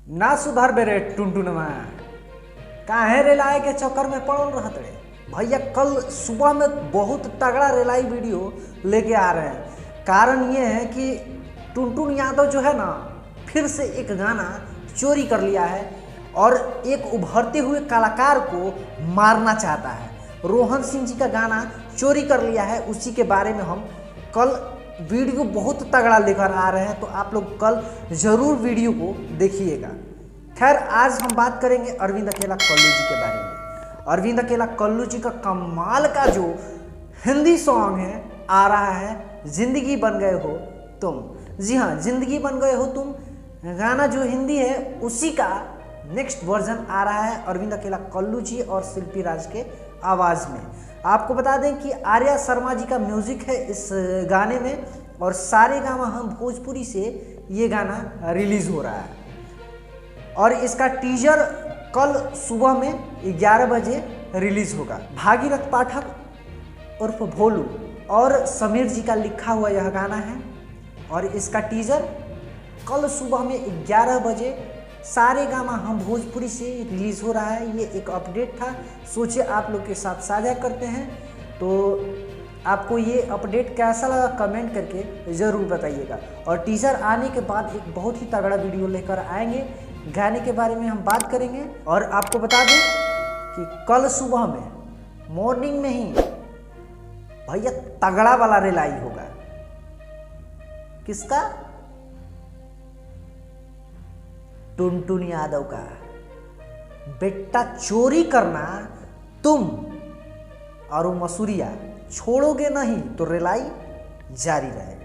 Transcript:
ना सुधार बेरे टुनटुनमा काहे रेलाई के चक्कर में पड़ल रहत रे भैया। कल सुबह में बहुत तगड़ा रेलाई वीडियो लेके आ रहे हैं। कारण ये है कि टुनटुन यादव जो है ना फिर से एक गाना चोरी कर लिया है और एक उभरते हुए कलाकार को मारना चाहता है। रोहन सिंह जी का गाना चोरी कर लिया है, उसी के बारे में हम कल वीडियो बहुत तगड़ा लेकर आ रहे हैं, तो आप लोग कल ज़रूर वीडियो को देखिएगा। खैर आज हम बात करेंगे अरविंद अकेला कल्लू जी के बारे में। अरविंद अकेला कल्लू जी का कमाल का जो हिंदी सॉन्ग है आ रहा है, जिंदगी बन गए हो तुम। जी हाँ, जिंदगी बन गए हो तुम गाना जो हिंदी है उसी का नेक्स्ट वर्जन आ रहा है अरविंद अकेला कल्लू जी और शिल्पी राज के आवाज़ में। आपको बता दें कि आर्या शर्मा जी का म्यूज़िक है इस गाने में और सारे गामा हम भोजपुरी से ये गाना रिलीज़ हो रहा है और इसका टीजर कल सुबह में 11 बजे रिलीज़ होगा। भागीरथ पाठक उर्फ भोलू और समीर जी का लिखा हुआ यह गाना है और इसका टीजर कल सुबह में 11 बजे सारे गामा हम भोजपुरी से रिलीज़ हो रहा है। ये एक अपडेट था, सोचे आप लोग के साथ साझा करते हैं। तो आपको ये अपडेट कैसा लगा कमेंट करके ज़रूर बताइएगा। और टीजर आने के बाद एक बहुत ही तगड़ा वीडियो लेकर आएंगे, गाने के बारे में हम बात करेंगे। और आपको बता दें कि कल सुबह में मॉर्निंग में ही भैया तगड़ा वाला रेलाई होगा। किसका? टुनटुन यादव का। बेटा चोरी करना तुम और वो मसूरिया छोड़ोगे नहीं तो रेलाई जारी रहेगा।